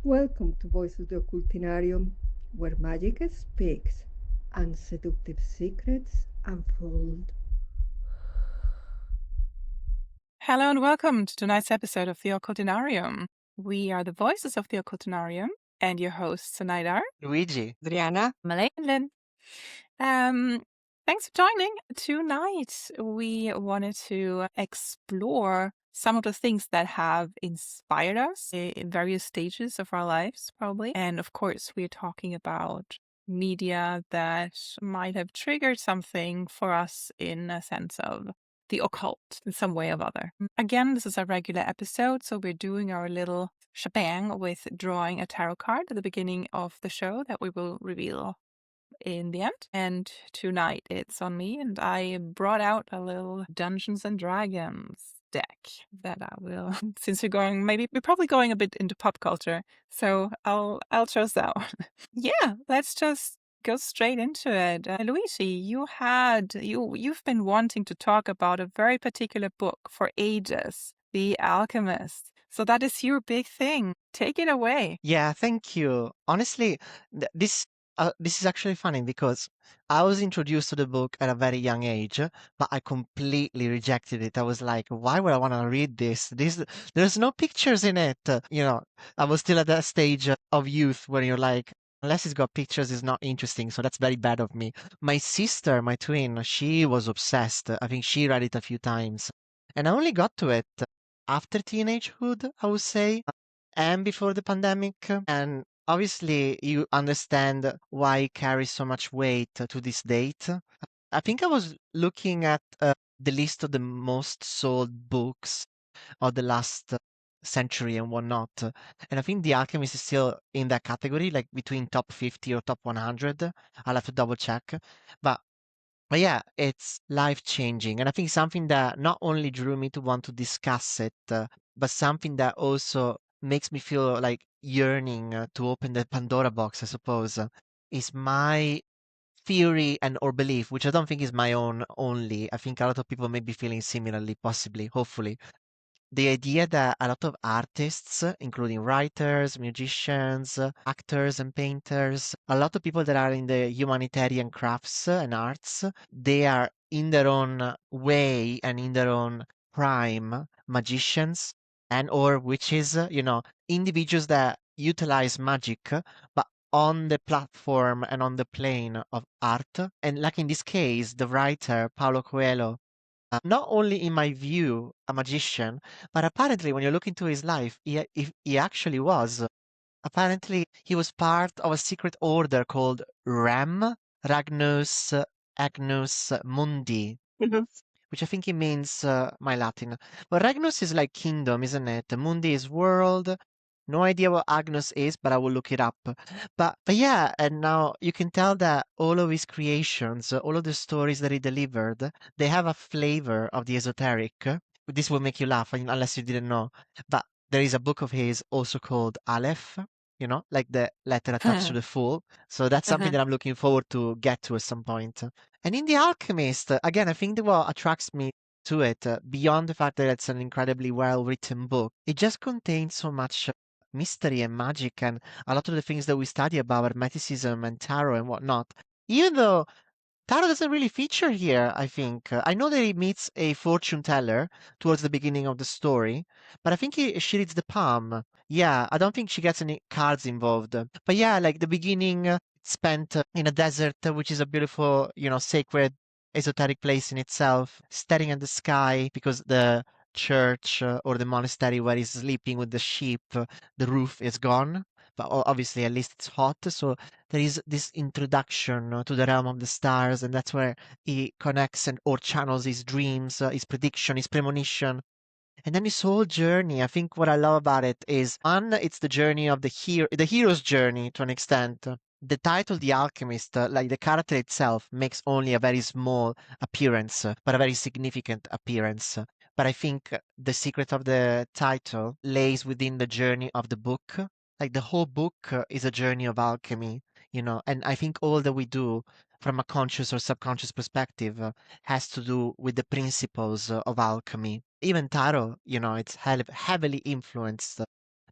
Welcome to Voice of the Occultinarium, where magic speaks and seductive secrets unfold. Hello and welcome to tonight's episode of the Occultinarium. We are the voices of the Occultinarium and your hosts tonight are Luigi. Adriana. Malay and Lynn. Thanks for joining. Tonight we wanted to explore some of the things that have inspired us in various stages of our lives, probably. And of course, we're talking about media that might have triggered something for us in a sense of the occult in some way or other. Again, this is a regular episode, so we're doing our little shebang with drawing a tarot card at the beginning of the show that we will reveal in the end. And tonight it's on me, and I brought out a little Dungeons and Dragons deck that I will since we're probably going a bit into pop culture, so I'll choose that one. Yeah, let's just go straight into it. Luigi, you've been wanting to talk about a very particular book for ages, The Alchemist. So that is your big thing. Take it away. Yeah, thank you. Honestly, this is actually funny because I was introduced to the book at a very young age, but I completely rejected it. I was like, why would I want to read this? There's no pictures in it. I was still at that stage of youth where you're like, unless it's got pictures, it's not interesting. So that's very bad of me. My sister, my twin, she was obsessed. I think she read it a few times. And I only got to it after teenagehood, I would say, and before the pandemic. And obviously, you understand why it carries so much weight to this date. I think I was looking at the list of the most sold books of the last century and whatnot. And I think The Alchemist is still in that category, like between top 50 or top 100. I'll have to double check. But but yeah, it's life changing. And I think something that not only drew me to want to discuss it, but something that also makes me feel like yearning to open the Pandora box, I suppose, is my theory and or belief, which I don't think is my own only. I think a lot of people may be feeling similarly, possibly, hopefully, the idea that a lot of artists, including writers, musicians, actors, and painters, a lot of people that are in the humanitarian crafts and arts, they are in their own way and in their own prime magicians and or witches, individuals that utilize magic, but on the platform and on the plane of art. And like in this case, the writer Paulo Coelho, not only in my view a magician, but apparently when you look into his life, he actually was. Apparently, he was part of a secret order called RAM, Ragnus Agnus Mundi, Mhm. which I think it means my Latin. But Ragnus is like kingdom, isn't it? Mundi is world. No idea what Agnus is, but I will look it up. But yeah, and now you can tell that all of his creations, all of the stories that he delivered, they have a flavor of the esoteric. This will make you laugh unless you didn't know. But there is a book of his also called Aleph, like the letter attached to the fool. So that's something that I'm looking forward to get to at some point. And in The Alchemist, again, I think that what attracts me to it, beyond the fact that it's an incredibly well written book, it just contains so much mystery and magic and a lot of the things that we study about hermeticism and tarot and whatnot. Even though tarot doesn't really feature here, I think. I know that he meets a fortune teller towards the beginning of the story, but I think she reads the palm. Yeah, I don't think she gets any cards involved. But yeah, like the beginning spent in a desert, which is a beautiful, sacred, esoteric place in itself, staring at the sky because the church or the monastery where he's sleeping with the sheep, the roof is gone. But obviously, at least it's hot, so there is this introduction to the realm of the stars, and that's where he connects and or channels his dreams, his prediction, his premonition, and then his whole journey. I think what I love about it is one, it's the journey of the hero's journey to an extent. The title, The Alchemist, like the character itself, makes only a very small appearance, but a very significant appearance. But I think the secret of the title lays within the journey of the book. Like the whole book is a journey of alchemy, and I think all that we do from a conscious or subconscious perspective has to do with the principles of alchemy. Even tarot, it's heavily influenced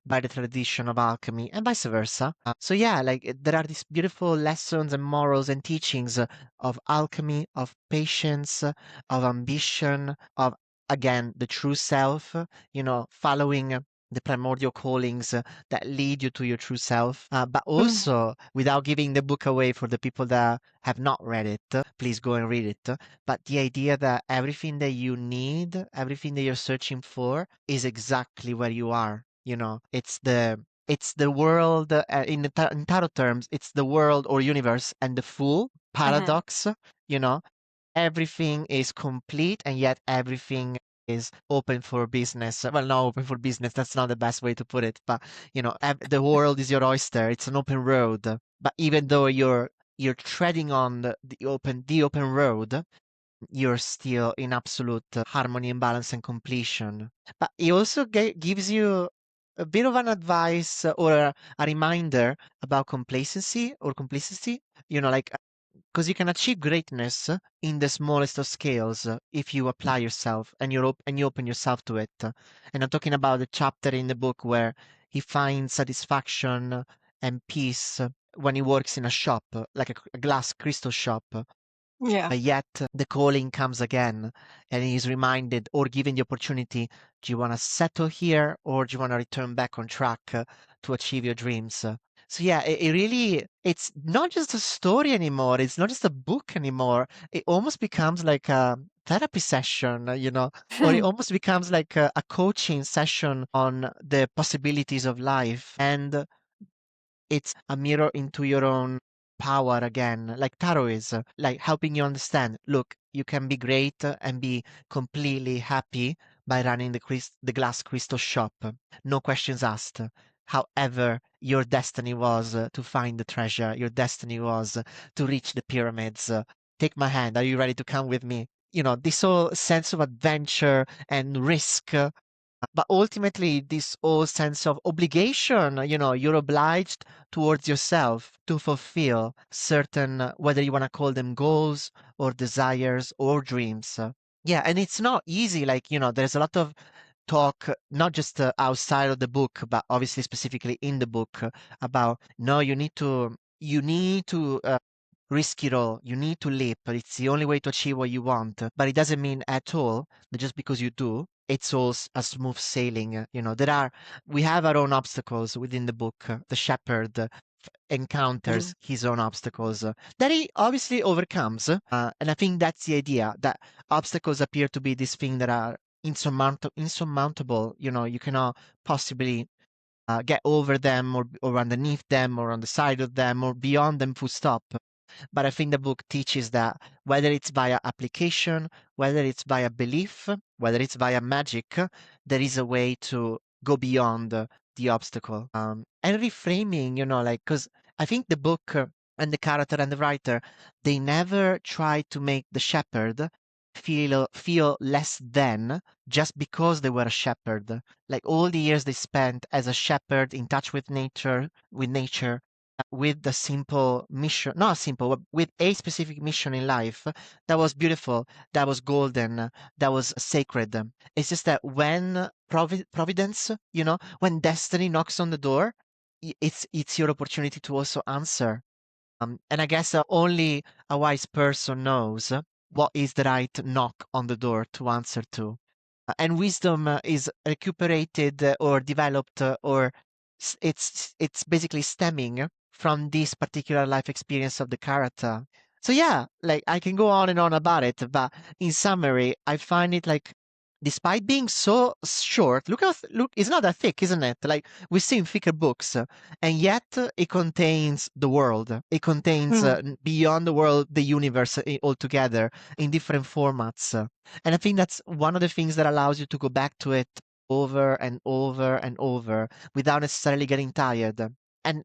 by the tradition of alchemy and vice versa. So yeah, like there are these beautiful lessons and morals and teachings of alchemy, of patience, of ambition, of again the true self, following the primordial callings that lead you to your true self, but also without giving the book away for the people that have not read it, please go and read it. But the idea that everything that you need, everything that you're searching for is exactly where you are. It's the world, in tarot terms, it's the world or universe and the fool Mhm. paradox. You know, everything is complete and yet everything is open for business. Well, not open for business. That's not the best way to put it. But the world is your oyster. It's an open road. But even though you're treading on the open road, you're still in absolute harmony and balance and completion. But it also gives you a bit of an advice or a reminder about complacency. Like because you can achieve greatness in the smallest of scales if you apply yourself and you open yourself to it. And I'm talking about the chapter in the book where he finds satisfaction and peace when he works in a shop, like a glass crystal shop. Yeah. But yet the calling comes again, and he's reminded or given the opportunity: do you want to settle here or do you want to return back on track to achieve your dreams? So yeah, it really, it's not just a story anymore. It's not just a book anymore. It almost becomes like a therapy session, or it almost becomes like a coaching session on the possibilities of life. And it's a mirror into your own power again, like tarot is, like helping you understand. Look, you can be great and be completely happy by running the glass crystal shop. No questions asked. However, your destiny was to find the treasure. Your destiny was to reach the pyramids. Take my hand. Are you ready to come with me? This whole sense of adventure and risk, but ultimately this whole sense of obligation, you're obliged towards yourself to fulfill certain, whether you want to call them goals or desires or dreams. Yeah, and it's not easy. Like, there's a lot of talk, not just outside of the book, but obviously specifically in the book, about no, you need to risk it all. You need to leap. It's the only way to achieve what you want. But it doesn't mean at all that just because you do, it's all a smooth sailing. We have our own obstacles within the book. The shepherd encounters his own obstacles that he obviously overcomes. And I think that's the idea, that obstacles appear to be these things that are insurmountable. You cannot possibly get over them or underneath them or on the side of them or beyond them, full stop. But I think the book teaches that whether it's via application, whether it's via belief, whether it's via magic, there is a way to go beyond the obstacle. And reframing, like, because I think the book and the character and the writer, they never try to make the shepherd feel less than just because they were a shepherd. Like all the years they spent as a shepherd in touch with nature, with the simple mission, not simple, but with a specific mission in life that was beautiful, that was golden, that was sacred. It's just that when providence, when destiny knocks on the door, it's your opportunity to also answer. And I guess only a wise person knows what is the right knock on the door to answer to. And wisdom is recuperated or developed, or it's basically stemming from this particular life experience of the character. So yeah, like I can go on and on about it, but in summary, I find it like, despite being so short, look, it's not that thick, isn't it? Like we've seen thicker books, and yet it contains the world. It contains beyond the world, the universe altogether in different formats. And I think that's one of the things that allows you to go back to it over and over and over without necessarily getting tired. And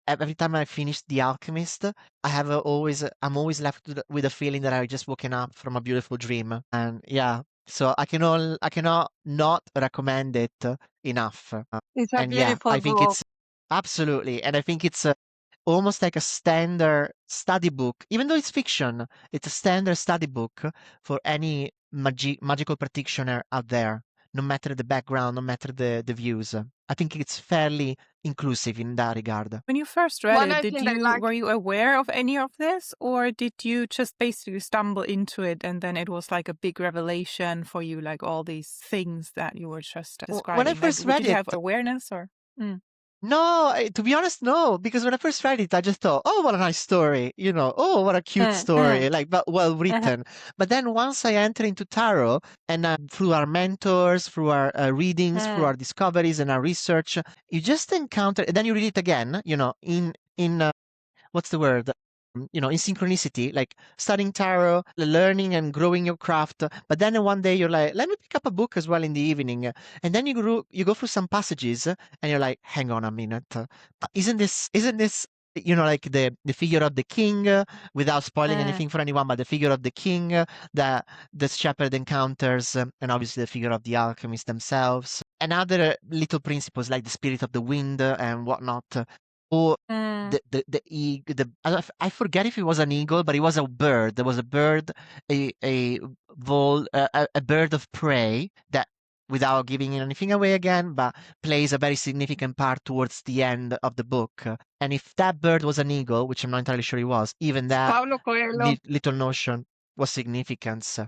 every time I finish The Alchemist, I'm always left with a feeling that I just woken up from a beautiful dream. And yeah, so I cannot not recommend it enough. It's a And yeah, beautiful I think book. it's absolutely, and I think it's almost like a standard study book, even though it's fiction. It's a standard study book for any magical practitioner out there. no matter the background, no matter the views. I think it's fairly inclusive in that regard. When you first read One it, I think I like. were you aware of any of this, or did you just basically stumble into it and then it was like a big revelation for you, like all these things that you were just When I describing? Like, first read did you it, have awareness or? Mm. no, to be honest, no, because when I first read it, I just thought, oh, what a nice story, oh, what a cute story, like, but well written. But then once I enter into tarot, and through our mentors, through our readings, through our discoveries and our research, you just encounter, and then you read it again, in what's the word? In synchronicity, like studying tarot, learning and growing your craft. But then one day you're like, let me pick up a book as well in the evening. And then you go through some passages and you're like, hang on a minute. Isn't this, like the figure of the king, without spoiling anything for anyone, but the figure of the king that the shepherd encounters, and obviously the figure of the alchemist themselves, and other little principles like the spirit of the wind and whatnot. Or I forget if it was an eagle, but it was a bird. There was a bird, a bird of prey that, without giving anything away again, but plays a very significant part towards the end of the book. And if that bird was an eagle, which I'm not entirely sure it was, even that Paulo Coelho. little notion was significant.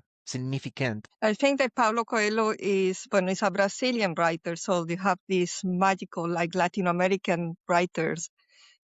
I think that Paulo Coelho is a Brazilian writer, so they have these magical, like Latin American writers.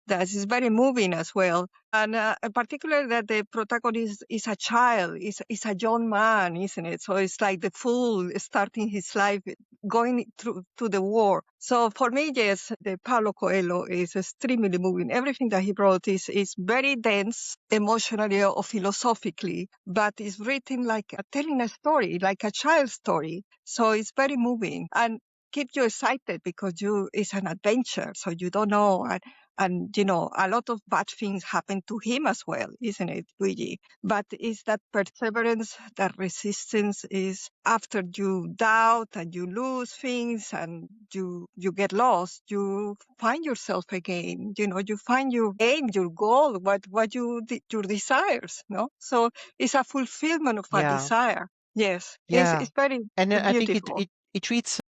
That is very moving as well. And particularly that the protagonist is a child, is a young man, isn't it? So it's like the fool starting his life, going through to the war. So for me, yes, the Paulo Coelho is extremely moving. Everything that he wrote is very dense, emotionally or philosophically, but it's written like telling a story, like a child's story. So it's very moving and keep you excited because it's an adventure. So you don't know. And, a lot of bad things happen to him as well, isn't it, Luigi? But it's that perseverance, that resistance is after you doubt and you lose things and you get lost, you find yourself again. You find your aim, your goal, your desires, no? So it's a fulfillment of a Yeah, desire. Yes, yeah. it's very And I think beautiful. it treats,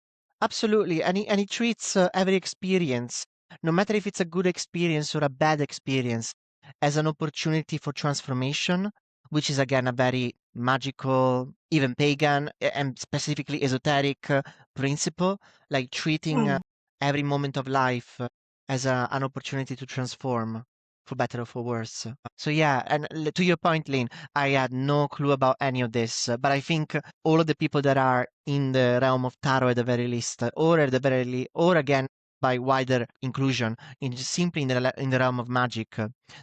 absolutely, and it treats every experience, no matter if it's a good experience or a bad experience, as an opportunity for transformation, which is again a very magical, even pagan, and specifically esoteric principle, like treating Mm. every moment of life as an opportunity to transform, for better or for worse. So yeah, and to your point, Lynn, I had no clue about any of this, but I think all of the people that are in the realm of tarot at the very least, or at the very least, or again by wider inclusion simply in the realm of magic,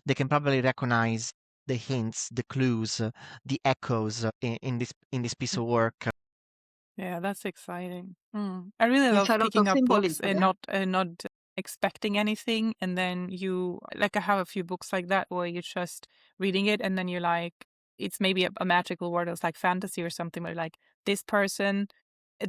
they can probably recognize the hints, the clues, the echoes in this piece of work. Yeah, that's exciting. I really It's love a lot picking of up books symbolism. and Yeah. not expecting anything, and then you like I have a few books like that where you're just reading it, and then you're like, it's maybe a magical word, it's like fantasy or something, where like this person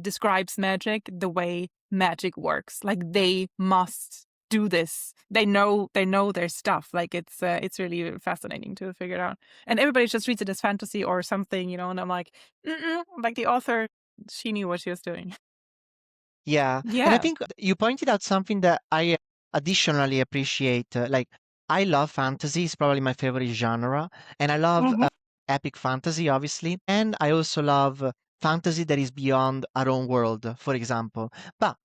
describes magic the way magic works, like they must do this. They know their stuff. Like it's really fascinating to figure it out, and everybody just reads it as fantasy or something, and I'm like, like the author. She knew what she was doing. Yeah, and I Yeah. think you pointed out something that I additionally appreciate. Like, I love fantasy; it's probably my favorite genre, and I love Hmm. epic fantasy, obviously, and I also love fantasy that is beyond our own world, for example. But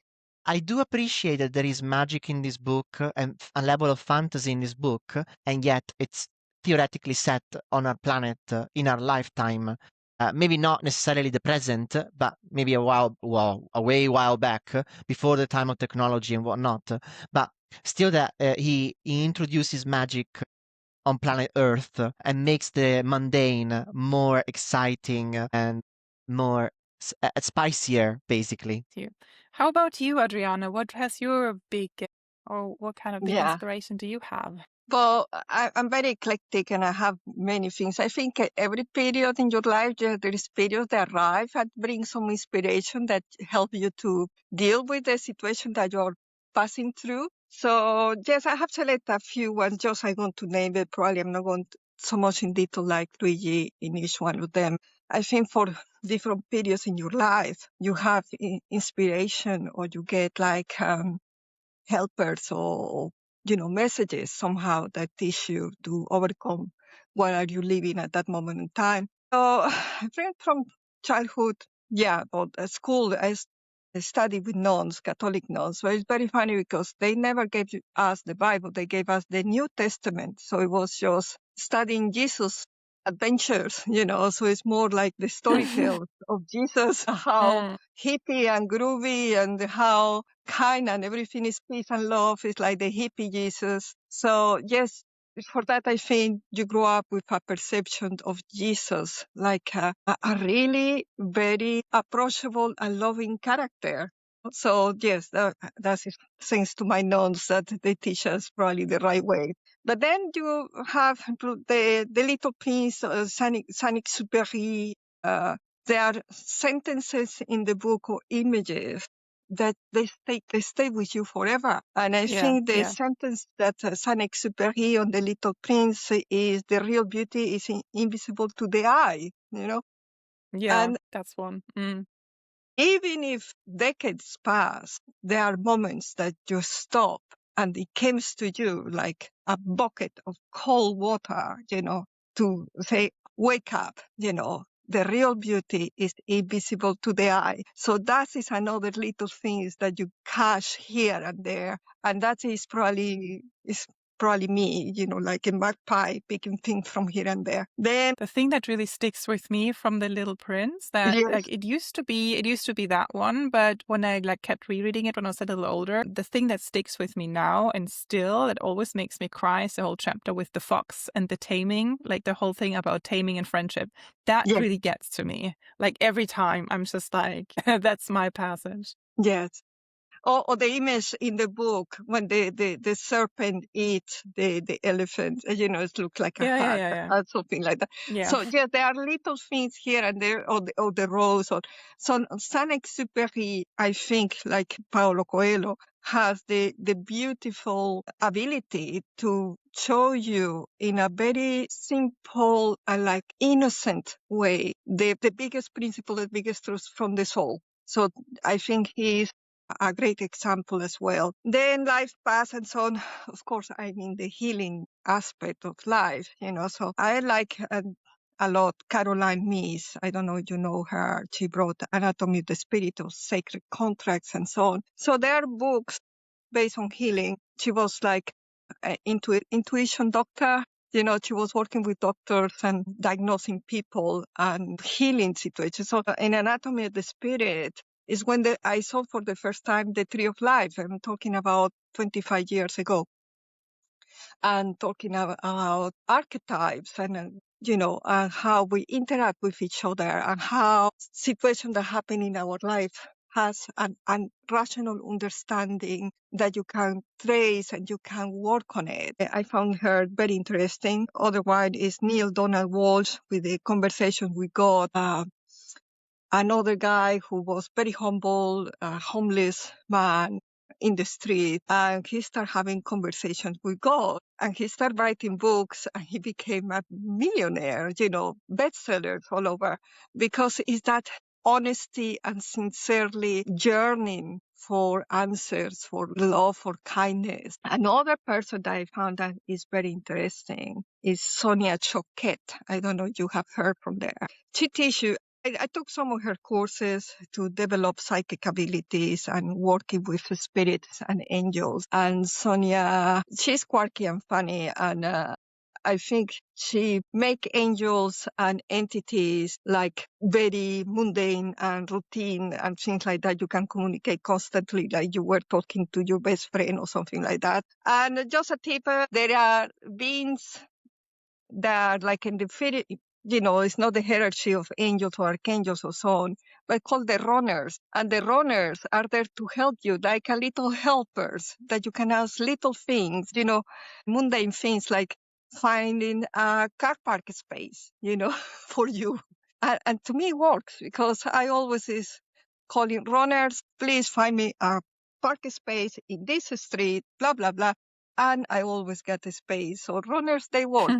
I do appreciate that there is magic in this book and a level of fantasy in this book, and yet it's theoretically set on our planet in our lifetime. Maybe not necessarily the present, but maybe a way while back, before the time of technology and whatnot. But still, that he introduces magic on planet Earth and makes the mundane more exciting and more spicier, basically. Here. How about you, Adriana? What has your big, or what kind of big Yeah. inspiration do you have? Well, I'm very eclectic and I have many things. I think every period in your life, there is periods that arrive and bring some inspiration that help you to deal with the situation that you're passing through. So, yes, I have selected a few ones. Just I'm going to name it. Probably I'm not going so much in detail like Luigi in each one of them. I think for different periods in your life, you have inspiration, or you get like helpers, or messages somehow that teach you to overcome what are you living at that moment in time. So I think from childhood, but at school I studied with nuns, Catholic nuns. So it's very funny because they never gave us the Bible; they gave us the New Testament. So it was just studying Jesus' adventures, So it's more like the story tales of Jesus, how Mm. hippie and groovy, and how kind and everything is peace and love. It's like the hippie Jesus. So yes, for that I think you grow up with a perception of Jesus like a really very approachable and loving character. So yes, that's thanks to my nuns that they teach us probably the right way. But then you have the Little Prince, Saint-Exupéry. There are sentences in the book or images that they stay with you forever. And I Yeah, think the yeah, sentence that Saint-Exupéry on the Little Prince is, the real beauty is invisible to the eye, yeah. And That's one. even if decades pass, there are moments that you stop and it comes to you like a bucket of cold water, to say, wake up, the real beauty is invisible to the eye. So that is another little things that you catch here and there. And that is probably me, like a magpie picking things from here and there. Then, The thing that really sticks with me from The Little Prince, that yes, like it used to be that one, but when I like kept rereading it when I was a little older, the thing that sticks with me now and still that always makes me cry is the whole chapter with the fox and the taming, like the whole thing about taming and friendship. That yes, really gets to me. Like every time I'm just like, that's my passage. yes. Or the image in the book when the serpent eats the elephant, it looks like a Yeah, yeah, heart yeah, yeah. or something like that. Yeah. So yeah, there are little things here and there, or the rose. So Saint-Exupéry, I think, like Paulo Coelho, has the beautiful ability to show you in a very simple and like innocent way the biggest principle, the biggest truth from the soul. So I think he's a great example as well. Then life pass and so on. Of course, I mean the healing aspect of life, So I like a lot Caroline Myss. I don't know if you know her. She wrote Anatomy of the Spirit, of Sacred Contracts, and so on. So there are books based on healing. She was like an intuition doctor. She was working with doctors and diagnosing people and healing situations. So in Anatomy of the Spirit is when I saw for the first time the Tree of Life. I'm talking about 25 years ago, and talking about archetypes and how we interact with each other, and how situations that happen in our life has an rational understanding that you can trace and you can work on it. I found her very interesting. Otherwise, is Neil Donald Walsh with the conversation we got. Another guy who was very humble, a homeless man in the street, and he started having conversations with God, and he started writing books, and he became a millionaire, bestsellers all over, because it's that honesty and sincerely yearning for answers, for love, for kindness. Another person that I found that is very interesting is Sonia Choquette. I don't know if you have heard from there. She teaches you. I took some of her courses to develop psychic abilities and working with spirits and angels. And Sonia, she's quirky and funny, and I think she make angels and entities like very mundane and routine and things like that. You can communicate constantly, like you were talking to your best friend or something like that. And just a tip, there are beings that like in the fairy, it's not the hierarchy of angels or archangels or so on, but called the runners. And the runners are there to help you, like a little helpers that you can ask little things, mundane things like finding a car park space, for you. And to me it works because I always is calling runners, please find me a park space in this street, blah, blah, blah. And I always get a space. So runners, they work.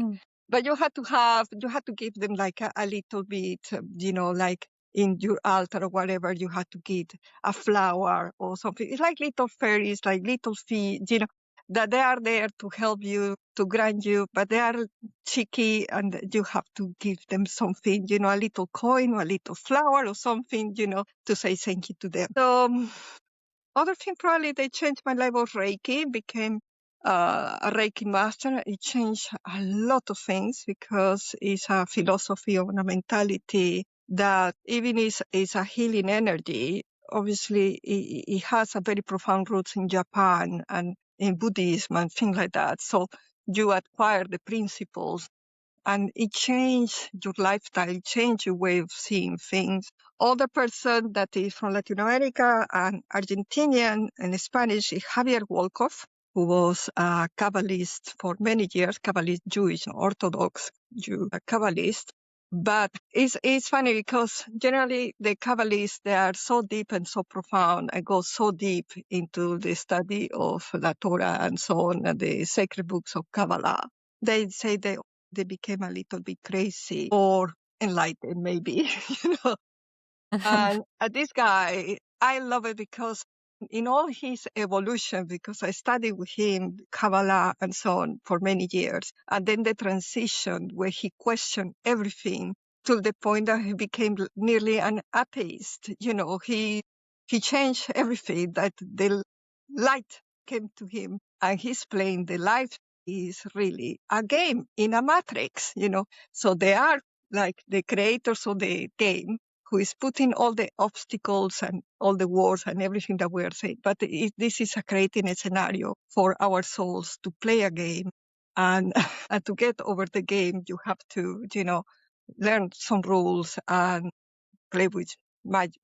But you had to give them like a little bit, like in your altar or whatever, you had to give a flower or something. It's like little fairies, like little feet, that they are there to help you, to grant you, but they are cheeky and you have to give them something, a little coin or a little flower or something, to say thank you to them. So other thing, probably they changed my level of Reiki, became a Reiki master. It changed a lot of things because it's a philosophy of a mentality that even is a healing energy. Obviously, it has a very profound roots in Japan and in Buddhism and things like that. So you acquire the principles and it changed your lifestyle, it changed your way of seeing things. Other person that is from Latin America and Argentinian and Spanish is Javier Wolkoff, who was a Kabbalist for many years, Kabbalist Jewish, Orthodox Jew, a Kabbalist. But it's funny because generally the Kabbalists, they are so deep and so profound and go so deep into the study of the Torah and so on, and the sacred books of Kabbalah. They say they became a little bit crazy or enlightened, maybe, And this guy, I love it because in all his evolution, because I studied with him Kabbalah and so on for many years, and then the transition where he questioned everything to the point that he became nearly an atheist. He changed everything, that the light came to him, and he explained the life is really a game in a matrix, So they are like the creators of the game who is putting all the obstacles and all the wars and everything that we are saying. But this is creating a scenario for our souls to play a game. And, and to get over the game, you have to, learn some rules and play with magic,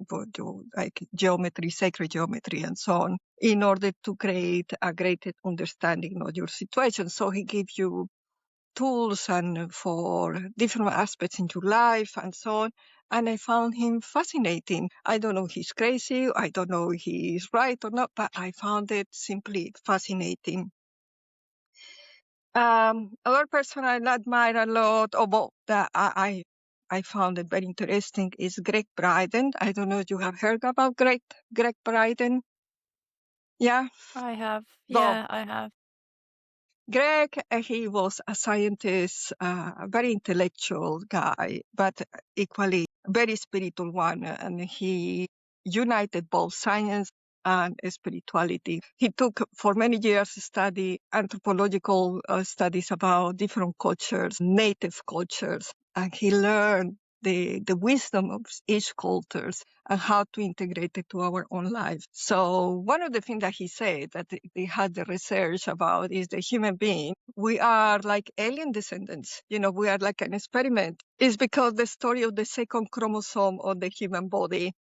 like geometry, sacred geometry, and so on, in order to create a greater understanding of your situation. So he gives you tools and for different aspects in your life and so on. And I found him fascinating. I don't know if he's crazy. I don't know if he's right or not, but I found it simply fascinating. Other person I admire a lot, that I found it very interesting, is Greg Bryden. I don't know if you have heard about Greg Bryden. Yeah. I have. Go. Yeah, I have. Greg, he was a scientist, a very intellectual guy, but equally very spiritual one. And he united both science and spirituality. He took for many years study anthropological studies about different cultures, native cultures, and he learned the wisdom of each culture and how to integrate it to our own life. So one of the things that he said that they had the research about is the human being. We are like alien descendants. We are like an experiment. It's because the story of the second chromosome of the human body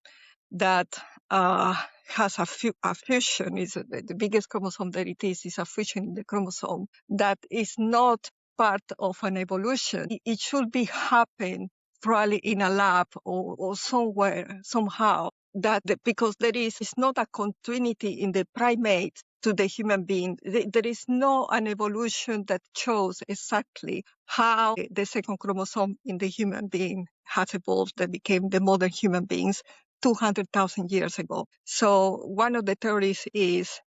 that has a fusion, is the biggest chromosome that it is a fusion in the chromosome that is not part of an evolution. It should be happen probably in a lab or somewhere, somehow, because there is not a continuity in the primate to the human being. There is no an evolution that shows exactly how the second chromosome in the human being has evolved that became the modern human beings 200,000 years ago. So one of the theories is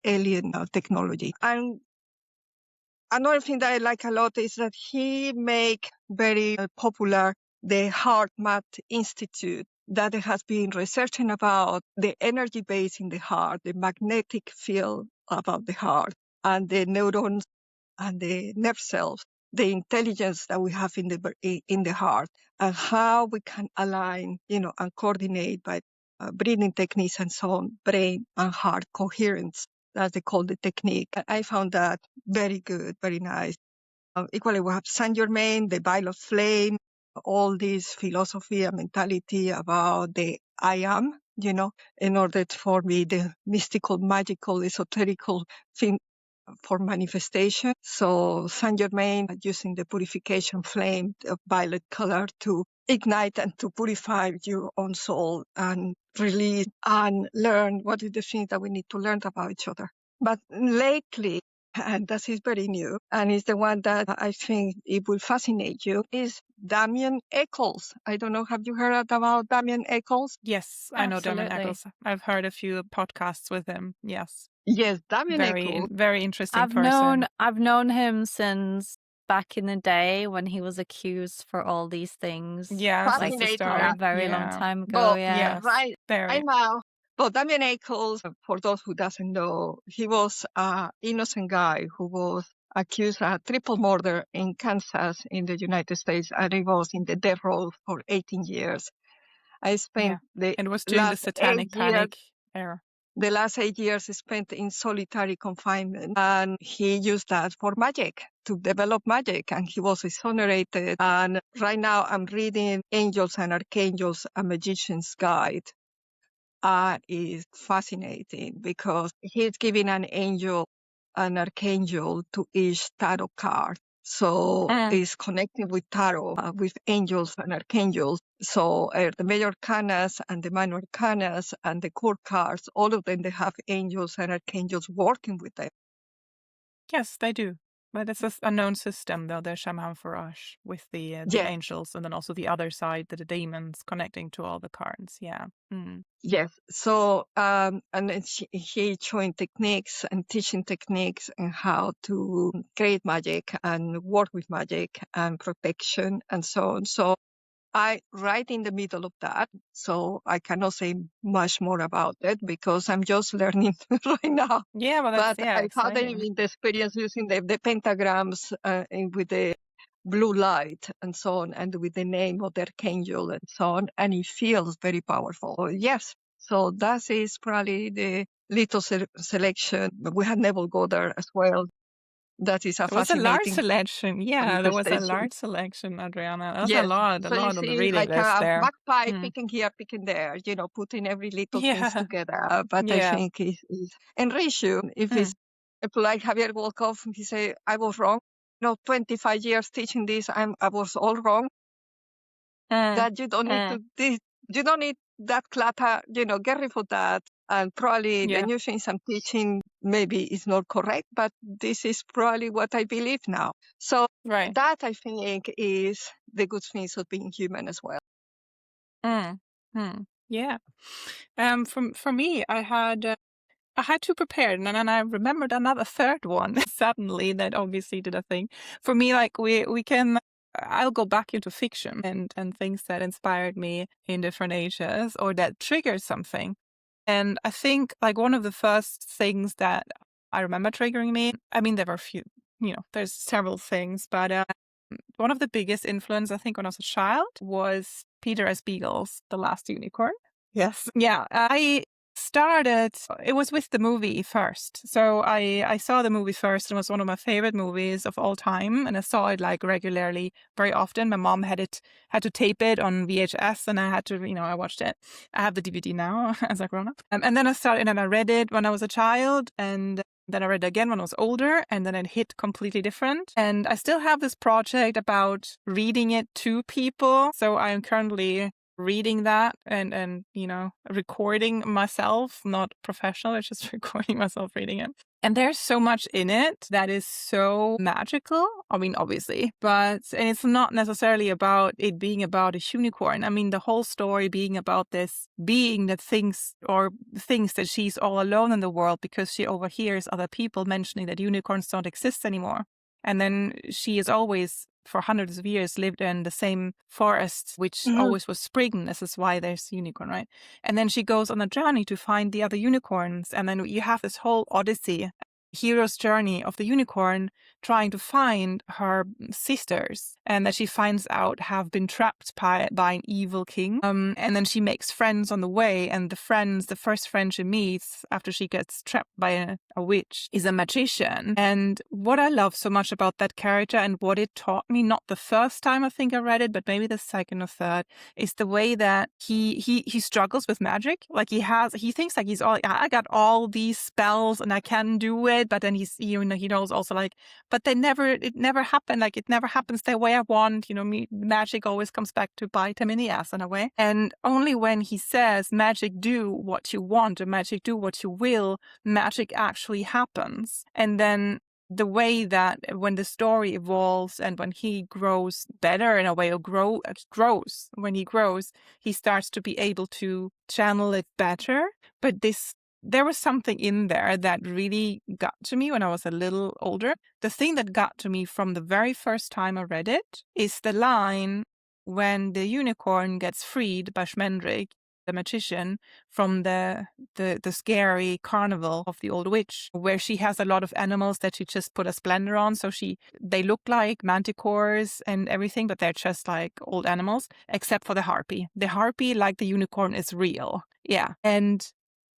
alien technology. And another thing that I like a lot is that he make very popular the Heart Math Institute that has been researching about the energy base in the heart, the magnetic field about the heart, and the neurons and the nerve cells, the intelligence that we have in the heart, and how we can align, and coordinate by breathing techniques and so on, brain and heart coherence, as they call the technique. I found that very good, very nice. Equally, we have Saint Germain, the Violet Flame, all this philosophy and mentality about the I am, in order for me, the mystical, magical, esoterical thing for manifestation. So Saint Germain using the purification flame of violet color to ignite and to purify your own soul and release and learn what is the things that we need to learn about each other. But lately, and that is very new, and it's the one that I think it will fascinate you, is Damien Echols. I don't know, have you heard about Damien Echols? Yes, I know Damien Absolutely. Echols. I've heard a few podcasts with him. Yes. Yes, Damien Echols. Very interesting person. I've known him since back in the day when he was accused for all these things. Yes, that's the Fascinating. story. A very long Yeah. time ago. But Yeah. Yes, right very. now, but Damien Echols, for those who doesn't know, he was an innocent guy who was accused of triple murder in Kansas in the United States, and he was in the death row for 18 years. I spent the It was during the last Satanic 8 years. Panic era. The last 8 years spent in solitary confinement, and he used that for magic, to develop magic, and he was exonerated. And right now I'm reading Angels and Archangels, a Magician's Guide. Is fascinating because he's giving an archangel to each tarot card. So it's connecting with tarot, with angels and archangels. So the major arcanas and the minor arcanas and the court cards, all of them, they have angels and archangels working with them. Yes, they do. But it's a known system, though, the shaman Farash, with the Yeah. angels, and then also the other side, the demons connecting to all the cards. Yeah. Mm. Yes. So, and then he showing techniques and teaching techniques and how to create magic and work with magic and protection and so on. So I right in the middle of that. So I cannot say much more about it because I'm just learning right now. Yeah, well, that's But I had exciting. the experience using the pentagrams with the blue light and so on, and with the name of the archangel and so on, and it feels very powerful. Yes, so that is probably the little selection. We had Neville Goddard as well. That is a There was a large fascinating selection. Yeah, there was a manifestation. large selection, Adriana. That's Yes, a lot so you on the see, reading like list a there. magpie Mm. picking here, picking there, putting every little things Yeah. together. But I Yeah. think is enrich you. If Mm. it's like Javier Wolkoff, he say, I was wrong. 25 years teaching this, I was all wrong. That you don't need to, you don't need that clutter, get rid of that. And probably the Yeah. new things I'm teaching maybe is not correct, but this is probably what I believe now. So Right. that I think is the good things of being human as well. Yeah. For me, I had two prepared, and then I remembered another third one suddenly that obviously did a thing. For me, like we can, I'll go back into fiction and things that inspired me in different ages or that triggered something. And I think like one of the first things that I remember triggering me, I mean, there were a few, there's several things, but one of the biggest influence, I think, when I was a child was Peter S. Beagle's The Last Unicorn. Yes. Yeah. It was with the movie first. So I saw the movie first, and it was one of my favorite movies of all time. And I saw it like regularly, very often. My mom had to tape it on VHS, and I had to, I watched it. I have the DVD now as a grown up. And then I read it when I was a child, and then I read it again when I was older, and then it hit completely different. And I still have this project about reading it to people. So I am currently reading that and recording myself, not professional, it's just recording myself reading it. And there's so much in it that is so magical. I mean, obviously, and it's not necessarily about it being about a unicorn. I mean, the whole story being about this being that thinks that she's all alone in the world because she overhears other people mentioning that unicorns don't exist anymore. And then she has always, for hundreds of years, lived in the same forest, which always was spring. This is why there's unicorn, right? And then she goes on a journey to find the other unicorns. And then you have this whole odyssey, hero's journey of the unicorn trying to find her sisters, and that she finds out have been trapped by an evil king. And then she makes friends on the way, and the first friend she meets after she gets trapped by a witch is a magician. And what I love so much about that character and what it taught me, not the first time I think I read it, but maybe the second or third, is the way that he struggles with magic. Like he thinks like I got all these spells and I can do it, but then he knows also like, but it never happened. Like it never happens the way I want. Magic always comes back to bite him in the ass in a way. And only when he says, magic do what you want, or magic do what you will, magic actually happens. And then the way that when the story evolves and when he grows better in a way, or when he grows, he starts to be able to channel it better. But there was something in there that really got to me when I was a little older. The thing that got to me from the very first time I read it is the line when the unicorn gets freed by Schmendrick, the magician, from the scary carnival of the old witch, where she has a lot of animals that she just put a splendor on. So they look like manticores and everything, but they're just like old animals, except for the harpy. The harpy, like the unicorn, is real. Yeah. And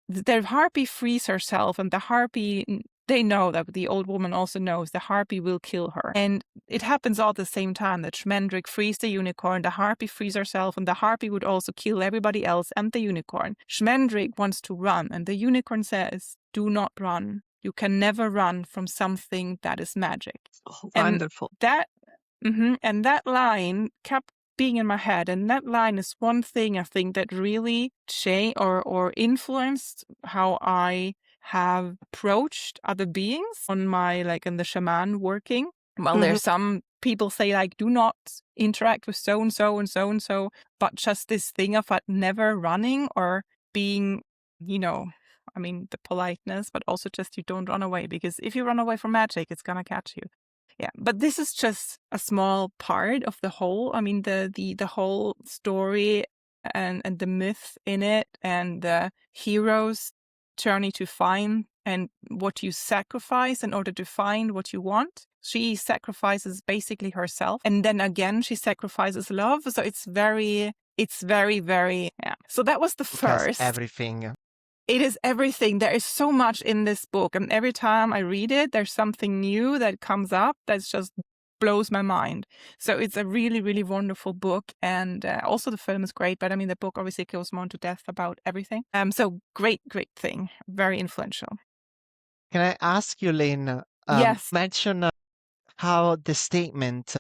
the harpy frees herself, and the harpy, they know that the old woman also knows the harpy will kill her. And it happens all at the same time that Schmendrick frees the unicorn, the harpy frees herself, and the harpy would also kill everybody else and the unicorn. Schmendrick wants to run, and the unicorn says, "Do not run. You can never run from something that is magic." Oh, And wonderful. and that line kept being in my head, and that line is one thing I think that really changed or influenced how I have approached other beings on my, like, in the shaman working. Well, there's some people say, like, do not interact with so and so and so and so, but just this thing of never running or being, I mean, the politeness, but also just you don't run away, because if you run away from magic, it's gonna catch you. Yeah, but this is just a small part of the whole. I mean, the whole story and the myth in it, and the hero's journey to find and what you sacrifice in order to find what you want. She sacrifices basically herself, and then again she sacrifices love. So it's very, very, yeah. So that was the first. Everything. It is everything. There is so much in this book, and every time I read it, there's something new that comes up that just blows my mind. So it's a really, really wonderful book, and also the film is great. But I mean, the book obviously goes more into depth about everything. So great thing, very influential. Can I ask you, Lynn? Yes. Mention how the statement.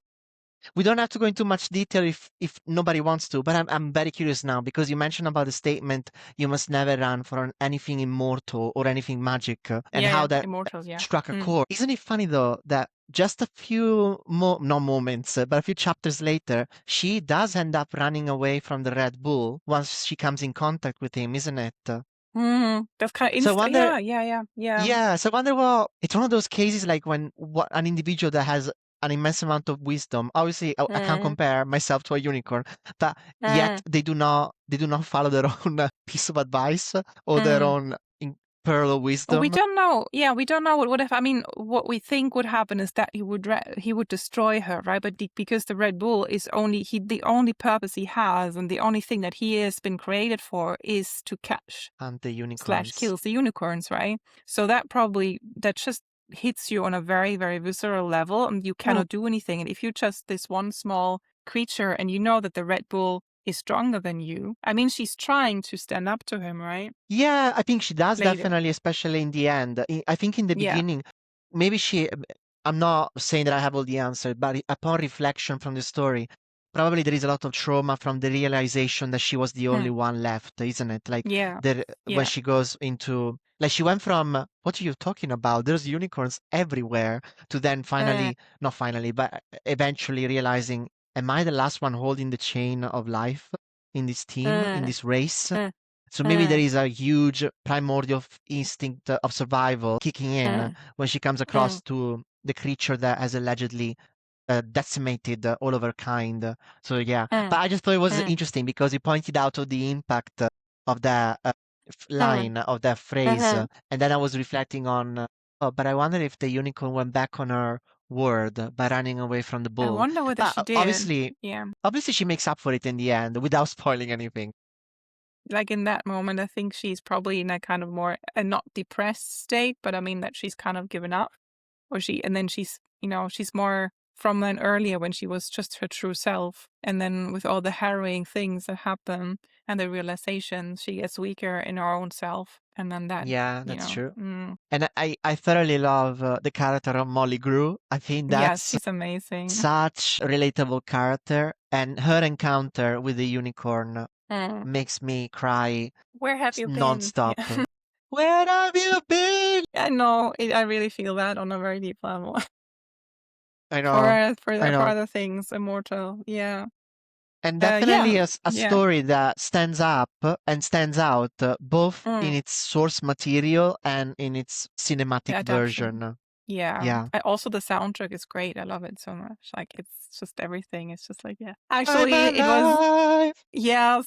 We don't have to go into much detail if nobody wants to, but I'm very curious now, because you mentioned about the statement, "You must never run for anything immortal or anything magic," and how that Immortals, struck a chord. Isn't it funny though that just a few moments, but a few chapters later, she does end up running away from the Red Bull once she comes in contact with him, isn't it? That's kind of So I wonder, yeah. So I wonder, well, it's one of those cases like when an individual that has an immense amount of wisdom. Obviously, I can't compare myself to a unicorn, but yet they do not follow their own piece of advice or their own pearl of wisdom. We don't know. Yeah, we don't know what would have. I mean, what we think would happen is that he would destroy her, right? But because the Red Bull is the only purpose he has, and the only thing that he has been created for is to catch and the unicorns / kills the unicorns, right? So that just hits you on a very, very visceral level, and you cannot do anything. And if you're just this one small creature, and you know that the Red Bull is stronger than you, I mean, she's trying to stand up to him, right? Yeah, I think she does Later. definitely, especially in the end. I think in the beginning, maybe I'm not saying that I have all the answers, but upon reflection from the story, probably there is a lot of trauma from the realization that she was the only one left, isn't it? Like, when she goes into, like, she went from, "What are you talking about? There's unicorns everywhere," to then not finally, but eventually realizing, am I the last one holding the chain of life in this team, in this race? So maybe there is a huge primordial instinct of survival kicking in when she comes across to the creature that has allegedly decimated all of her kind. So yeah, but I just thought it was interesting because you pointed out the impact of the line of that phrase, and then I was reflecting on, oh, but I wonder if the unicorn went back on her word by running away from the bull. I wonder whether she did. Obviously she makes up for it in the end without spoiling anything. Like in that moment, I think she's probably in a kind of more not depressed state, but I mean that she's kind of given up, and then she's more from then earlier when she was just her true self, and then with all the harrowing things that happen and the realization, she gets weaker in her own self, and then that. Yeah, that's true. And I thoroughly love the character of Molly Grew. I think that's she's amazing. Such a relatable character, and her encounter with the unicorn makes me cry. Where have you been? Nonstop. Where have you been? know. I really feel that on a very deep level. I know. For I know. other things, immortal. Yeah. And Yeah. definitely a Yeah. story that stands up and stands out both in its source material and in its cinematic Adaptation. version. Yeah. Yeah. Also, the soundtrack is great. I love it so much. Like, it's just everything. It's just like, yeah. I'm Actually, it was. alive. Yes,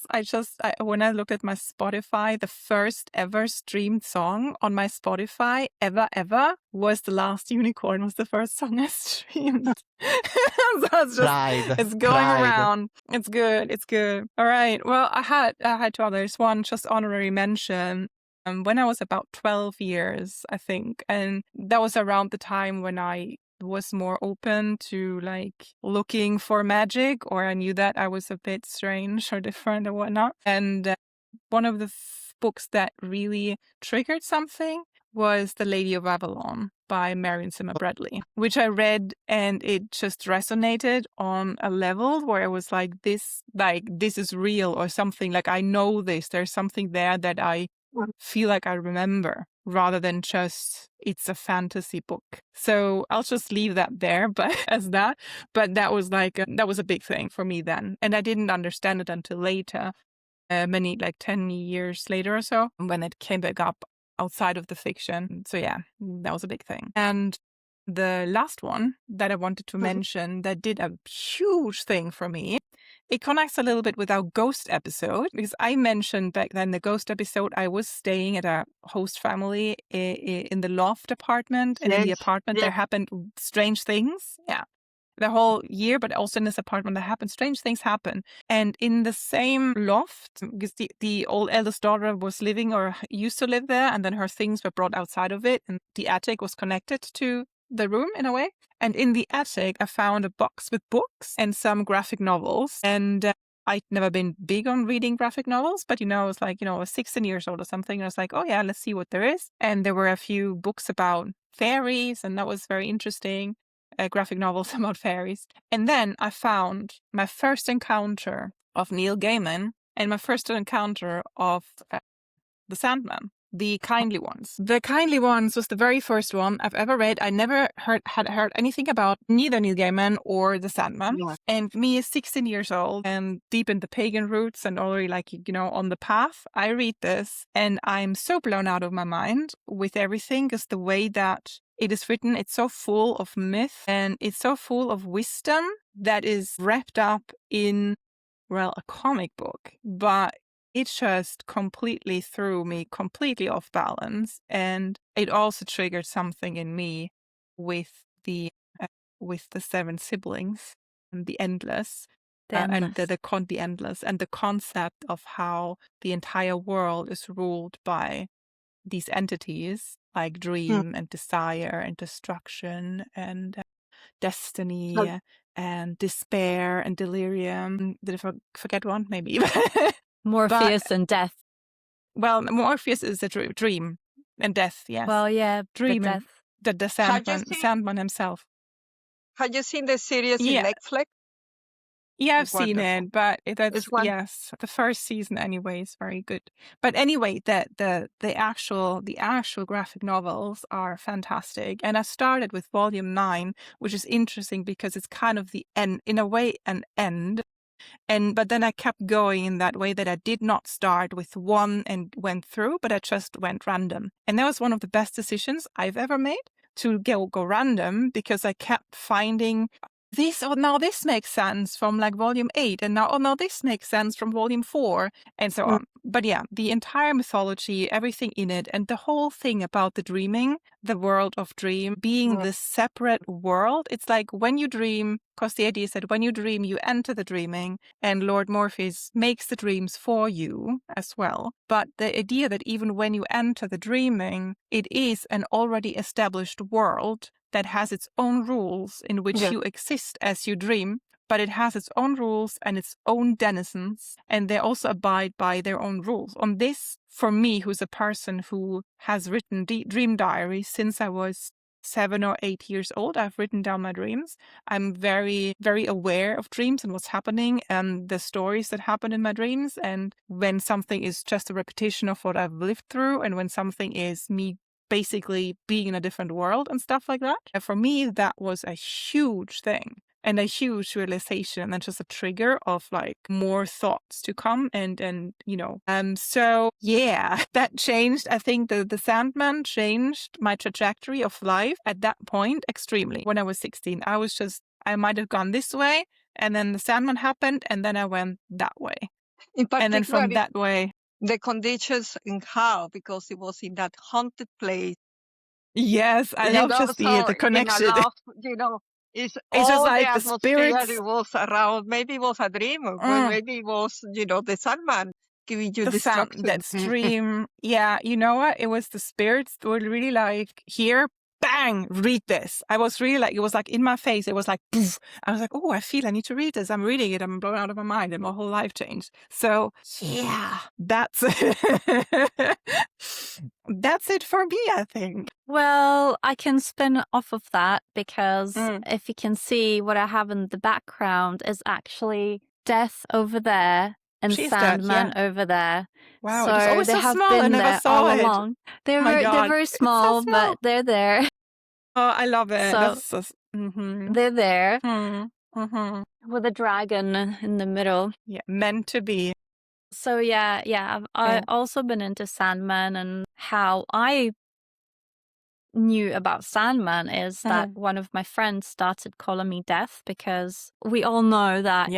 when I looked at my Spotify, the first ever streamed song on my Spotify ever was The Last Unicorn was the first song I streamed. So it's just, Pride. it's going Pride. around. It's good. It's good. All right. Well, I had two others. One, just honorary mention. When I was about 12 years, I think, and that was around the time when I was more open to like looking for magic, or I knew that I was a bit strange or different or whatnot. And one of the books that really triggered something was The Lady of Avalon by Marion Zimmer Bradley, which I read, and it just resonated on a level where I was like, this is real, or something like, I know this, there's something there that I feel like I remember, rather than just it's a fantasy book. So I'll just leave that there, but that was like that was a big thing for me then, and I didn't understand it until later, many like 10 years later or so, when it came back up outside of the fiction. So yeah, that was a big thing. And the last one that I wanted to mention that did a huge thing for me, it connects a little bit with our ghost episode, because I mentioned back then the ghost episode, I was staying at a host family in the loft apartment, and in the apartment there happened strange things. Yeah. The whole year, but also in this apartment that happened, strange things happen. And in the same loft, because the old eldest daughter was living or used to live there, and then her things were brought outside of it, and the attic was connected to the room in a way. And in the attic, I found a box with books and some graphic novels. And I'd never been big on reading graphic novels, but I was like, I was 16 years old or something. And I was like, oh yeah, let's see what there is. And there were a few books about fairies, and that was very interesting. Graphic novels about fairies. And then I found my first encounter of Neil Gaiman and my first encounter of the Sandman, the Kindly Ones. The Kindly Ones was the very first one I've ever read. I never had heard anything about neither Neil Gaiman or the Sandman. Yeah. And me is 16 years old and deep in the pagan roots and already on the path. I read this and I'm so blown out of my mind with everything, because the way that it is written, it's so full of myth and it's so full of wisdom that is wrapped up in, a comic book. But it just completely threw me completely off balance. And it also triggered something in me with the seven siblings and the endless. And the endless, and the concept of how the entire world is ruled by these entities like dream and desire and destruction and destiny and despair and delirium. Did I forget one? Maybe. Morpheus and death. Well, Morpheus is a dream, and death, yes. Well, yeah, dream, death. The Sandman himself. Have you seen the series in Netflix? Yeah, I've seen it, but yes, the first season anyway is very good. But anyway, the actual graphic novels are fantastic. And I started with volume 9, which is interesting because it's kind of the end, in a way, an end. But then I kept going in that way, that I did not start with one and went through, but I just went random. And that was one of the best decisions I've ever made, to go random, because I kept finding this, now this makes sense from like volume 8, and now this makes sense from volume 4, and so on. But yeah, the entire mythology, everything in it, and the whole thing about the dreaming, the world of dream being this separate world. It's like when you dream, because the idea is that when you dream, you enter the dreaming, and Lord Morpheus makes the dreams for you as well. But the idea that even when you enter the dreaming, it is an already established world that has its own rules in which you exist as you dream, but it has its own rules and its own denizens, and they also abide by their own rules. On this, for me, who's a person who has written dream diaries since I was 7 or 8 years old, I've written down my dreams. I'm very, very aware of dreams and what's happening and the stories that happen in my dreams, and when something is just a repetition of what I've lived through, and when something is me basically being in a different world and stuff like that. And for me, that was a huge thing and a huge realization and just a trigger of like more thoughts to come and so yeah, that changed. I think the Sandman changed my trajectory of life at that point extremely. When I was 16, I might have gone this way, and then the Sandman happened, and then I went that way. In And then from particular, that way, the conditions and how, because it was in that haunted place. yes, I love to see it, the connection. It's It's just all the like the atmosphere spirits. it was around. Maybe it was a dream, or maybe it was, the Sandman giving you destruction. That stream. Yeah, you know what? It was the spirits that were really like, here, bang, read this. I was really like, it was like in my face. It was like, poof. I was like, oh, I need to read this. I'm reading it. I'm blown out of my mind, and my whole life changed. So yeah, that's that's it for me, I think. Well, I can spin off of that because if you can see, what I have in the background is actually Death over there and She's Sandman dead, yeah. over there. Wow, so it's always they so have small. I been never there saw all it. along. They're My very, God, they're very it's so small, small. but they're there. Oh, I love it. So That's so, they're there mm-hmm. with a dragon in the middle. Yeah, meant to be. So I've also been into Sandman, and how I knew about Sandman is that one of my friends started calling me Death, because we all know that,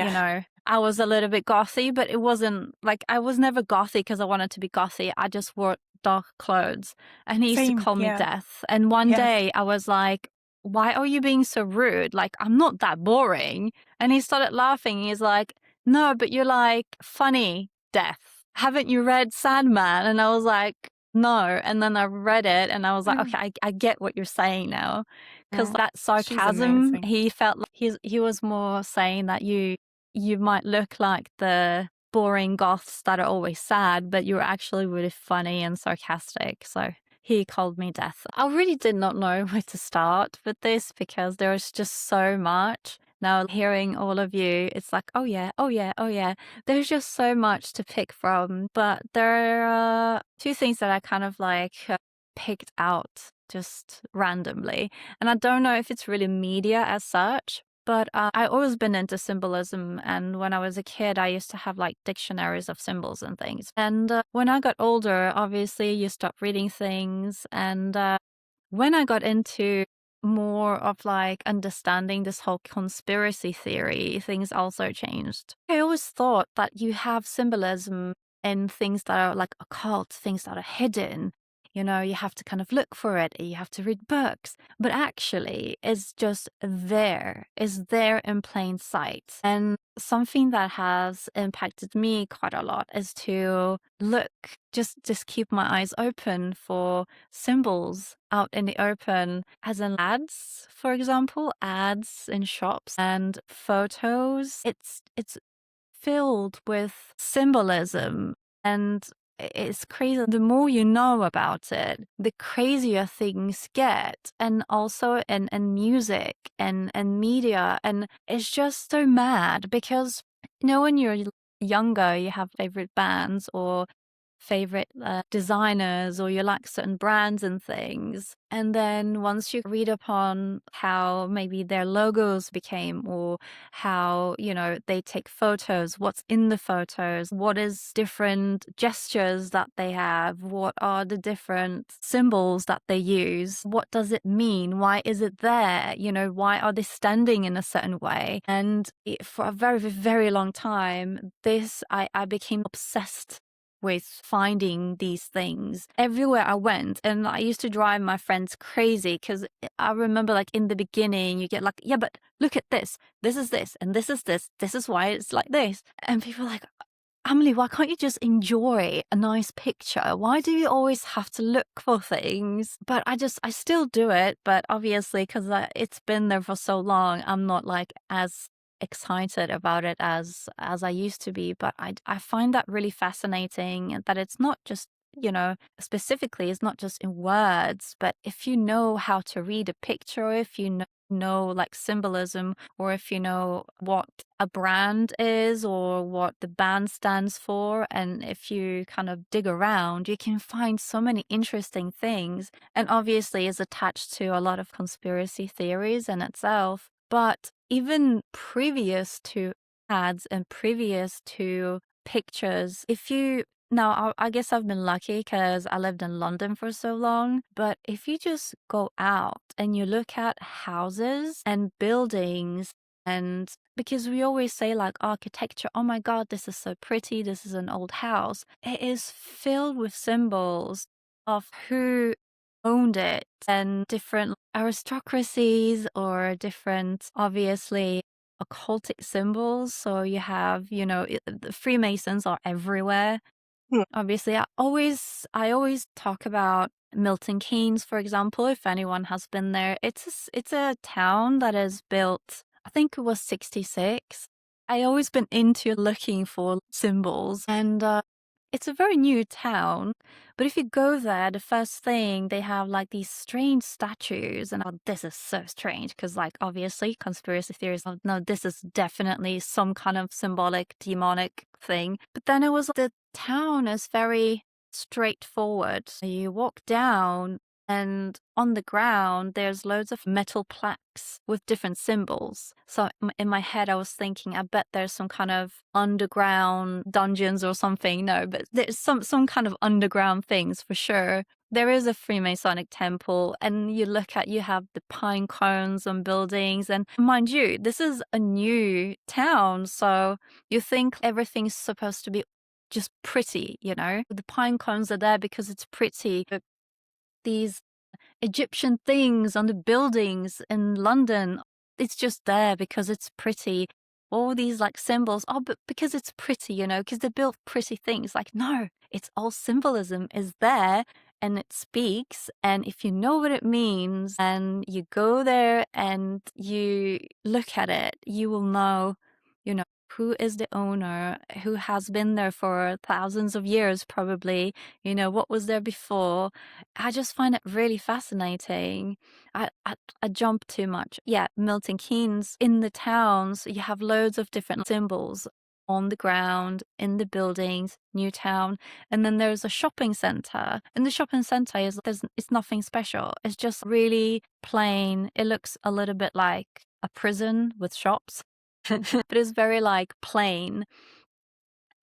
I was a little bit gothy, but it wasn't like, I was never gothy because I wanted to be gothy. I just wore dark clothes, and he used to call me Death. And one day I was like, why are you being so rude? Like, I'm not that boring. And he started laughing. He's like, no, but you're like funny, Death. Haven't you read Sandman? And I was like, no. And then I read it and I was like, okay, I get what you're saying now. Because that sarcasm, he felt like he was more saying that you might look like the boring goths that are always sad, but you're actually really funny and sarcastic. So he called me Death. I really did not know where to start with this, because there was just so much. Now hearing all of you, it's like, oh yeah. There's just so much to pick from. But there are two things that I kind of like picked out just randomly. And I don't know if it's really media as such, but I've always been into symbolism. And when I was a kid, I used to have like dictionaries of symbols and things. And when I got older, obviously you stop reading things. And when I got into more of like understanding this whole conspiracy theory, things also changed. I always thought that you have symbolism in things that are like occult, things that are hidden. You have to kind of look for it. You have to read books. But actually, it's just there. It's there in plain sight. And something that has impacted me quite a lot is to look, just keep my eyes open for symbols out in the open, as in ads, for example, ads in shops and photos. It's filled with symbolism, and it's crazy. The more you know about it, the crazier things get. And also in music and media. And it's just so mad, because, when you're younger, you have favorite bands or favorite designers, or you like certain brands and things. And then once you read upon how maybe their logos became, or how, they take photos, what's in the photos, what is different gestures that they have, what are the different symbols that they use, what does it mean, why is it there, why are they standing in a certain way? And for a very, very long time, I became obsessed with finding these things everywhere I went. And I used to drive my friends crazy, because I remember like in the beginning you get like, yeah, but look at this is this, and this is this is why it's like this. And people are like, Emily, why can't you just enjoy a nice picture? Why do you always have to look for things? But I still do it, but obviously because it's been there for so long, I'm not like as excited about it as I used to be. But I find that really fascinating, that it's not just specifically is not just in words, but if you know how to read a picture, if you know like symbolism, or if you know what a brand is or what the band stands for, and if you kind of dig around, you can find so many interesting things, and obviously is attached to a lot of conspiracy theories in itself. But even previous to ads and previous to pictures, now, I guess I've been lucky because I lived in London for so long. But if you just go out and you look at houses and buildings, and because we always say like architecture, oh my God, this is so pretty, this is an old house. It is filled with symbols of who owned it and different aristocracies or different, obviously, occultic symbols. So you have, the Freemasons are everywhere. Obviously, I always talk about Milton Keynes, for example, if anyone has been there. It's a town that is built, I think it was 66. I always been into looking for symbols, and it's a very new town. But if you go there, the first thing they have like these strange statues, and this is so strange because like obviously conspiracy theories. No, this is definitely some kind of symbolic demonic thing. But then it was the town is very straightforward. You walk down, and on the ground, there's loads of metal plaques with different symbols. So in my head, I was thinking, I bet there's some kind of underground dungeons or something. No, but there's some kind of underground things for sure. There is a Freemasonic temple, and you have the pine cones on buildings. And mind you, this is a new town. So you think everything's supposed to be just pretty, The pine cones are there because it's pretty. But these Egyptian things on the buildings in London, it's just there because it's pretty. All these like symbols, but because it's pretty, because they built pretty things. Like, no, it's all symbolism is there and it speaks. And if you know what it means and you go there and you look at it, you will know, who is the owner, who has been there for thousands of years, probably, what was there before. I just find it really fascinating. I jump too much. Yeah, Milton Keynes, in the towns, you have loads of different symbols on the ground, in the buildings, new town. And then there's a shopping center. And the shopping center it's nothing special. It's just really plain. It looks a little bit like a prison with shops. But it's very like plain.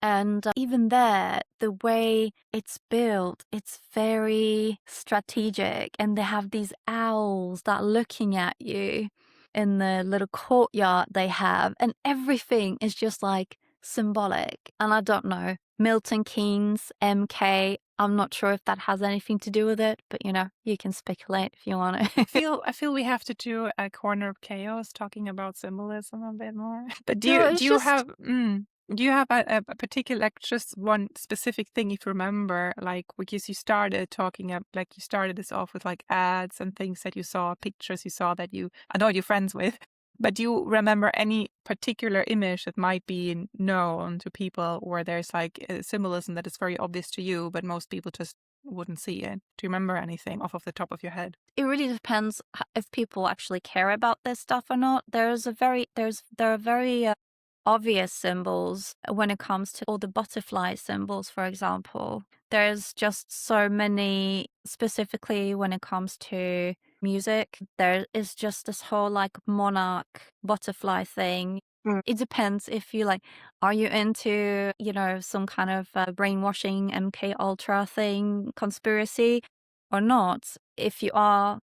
And even there, the way it's built, it's very strategic. And they have these owls that are looking at you in the little courtyard they have. And everything is just like symbolic. And I don't know, Milton Keynes, MK, I'm not sure if that has anything to do with it, but you can speculate if you want to. I feel we have to do a corner of chaos talking about symbolism a bit more. But do you have a particular, like just one specific thing if you remember, like because you started you started this off with like ads and things that you saw, pictures you saw that you annoyed your friends with. But do you remember any particular image that might be known to people, or there's like a symbolism that is very obvious to you, but most people just wouldn't see it? Do you remember anything off of the top of your head? It really depends if people actually care about this stuff or not. There are very obvious symbols when it comes to all the butterfly symbols, for example. There's just so many, specifically when it comes to music. There is just this whole like monarch butterfly thing. It depends if you are you into, some kind of brainwashing MK Ultra thing, conspiracy or not. If you are,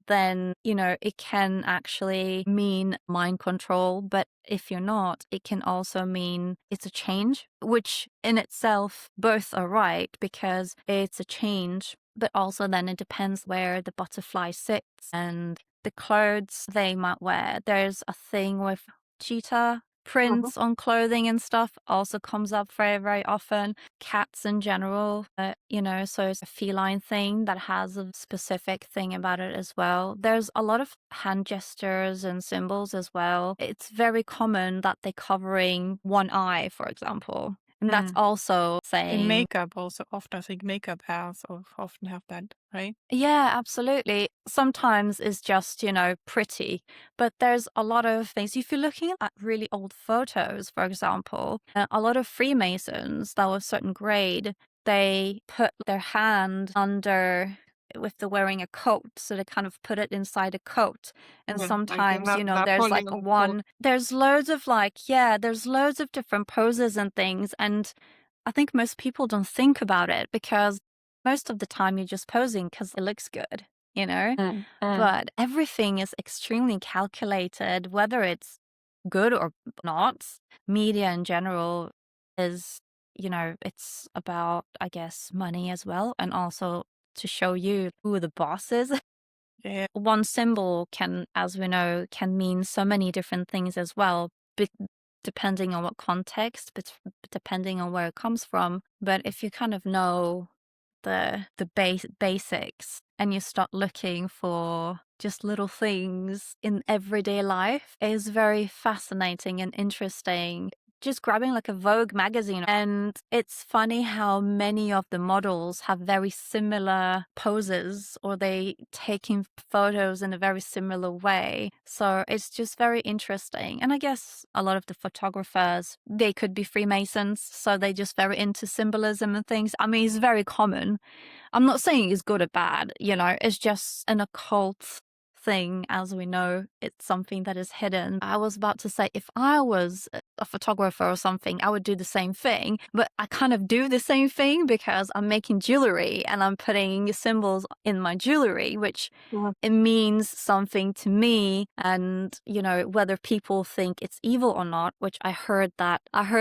then, it can actually mean mind control. But if you're not, it can also mean it's a change, which in itself, both are right because it's a change. But also then it depends where the butterfly sits and the clothes they might wear. There's a thing with cheetah prints on clothing and stuff also comes up very, very often. Cats in general, so it's a feline thing that has a specific thing about it as well. There's a lot of hand gestures and symbols as well. It's very common that they're covering one eye, for example. And that's also saying... In makeup also, often I think makeup has often have that, right? Yeah, absolutely. Sometimes it's just, pretty, but there's a lot of things. If you're looking at really old photos, for example, a lot of Freemasons that were a certain grade, they put their hand under if they're wearing a coat, so they kind of put it inside a coat. And sometimes, there's like there's loads of different poses and things. And I think most people don't think about it because most of the time you're just posing because it looks good, But everything is extremely calculated, whether it's good or not. Media in general is, it's about, I guess, money as well, and also to show you who the boss is. Yeah. One symbol can, as we know, can mean so many different things as well, but depending on what context, but depending on where it comes from. But if you kind of know the basics and you start looking for just little things in everyday life, it is very fascinating and interesting. Just grabbing like a Vogue magazine, and it's funny how many of the models have very similar poses, or they taking photos in a very similar way. So it's just very interesting. And I guess a lot of the photographers, they could be Freemasons, so they just very into symbolism and things. I mean, it's very common. I'm not saying it's good or bad, it's just an occult thing. As we know, it's something that is hidden. I was about to say, if I was a photographer or something, I would do the same thing, but I kind of do the same thing because I'm making jewellery and I'm putting symbols in my jewellery, which it means something to me. And whether people think it's evil or not, which I heard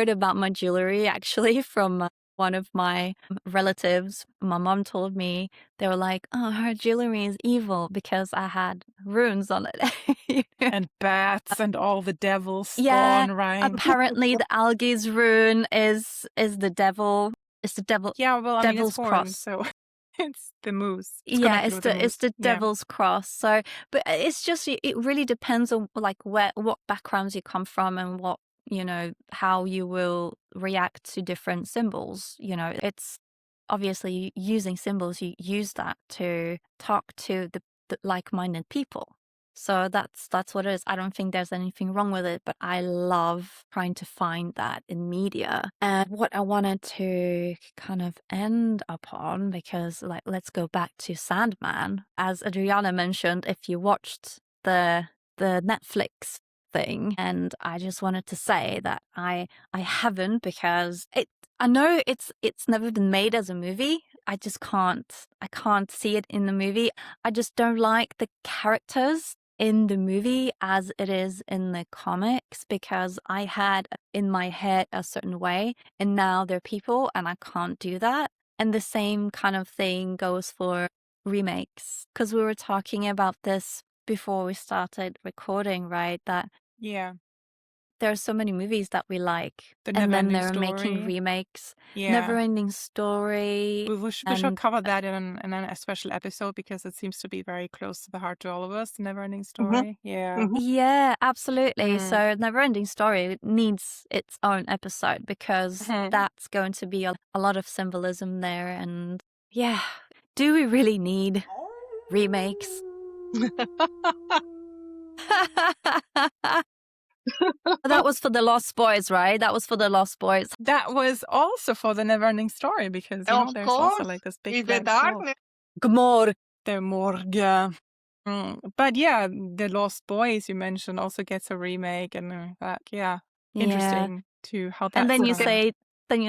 about my jewellery actually from one of my relatives. My mom told me, they were like, oh, her jewelry is evil because I had runes on it. And bats and all the devils spawn, yeah, right? Apparently the algae's rune is the devil. It's the devil. Yeah, well, I mean, devil's it's horn, cross. so it's the moose. It's the devil's cross. So, but it's just, it really depends on like what backgrounds you come from and what, how you will react to different symbols. It's obviously using symbols, you use that to talk to the like-minded people. So that's what it is. I don't think there's anything wrong with it, but I love trying to find that in media. And what I wanted to kind of end upon, because let's go back to Sandman. As Adriana mentioned, if you watched the Netflix thing, and I just wanted to say that I haven't, because I know it's never been made as a movie. I can't see it in the movie. I just don't like the characters in the movie as it is in the comics, because I had in my head a certain way and now they're people and I can't do that. And the same kind of thing goes for remakes, because we were talking about this before we started recording, right? That there are so many movies that we like, and then they're making remakes. Never-ending Story. We should cover that in a special episode, because it seems to be very close to the heart to all of us. Never-ending Story. Yeah, absolutely. So Never-ending Story needs its own episode, because that's going to be a lot of symbolism there. And yeah, do we really need remakes? That was for the Lost Boys, right? That was for the Lost Boys. That was also for the Never-ending Story, because there's also like this big the darkness. Gmor. The morgue. But yeah, the Lost Boys you mentioned also gets a remake, and interesting to how that. And then you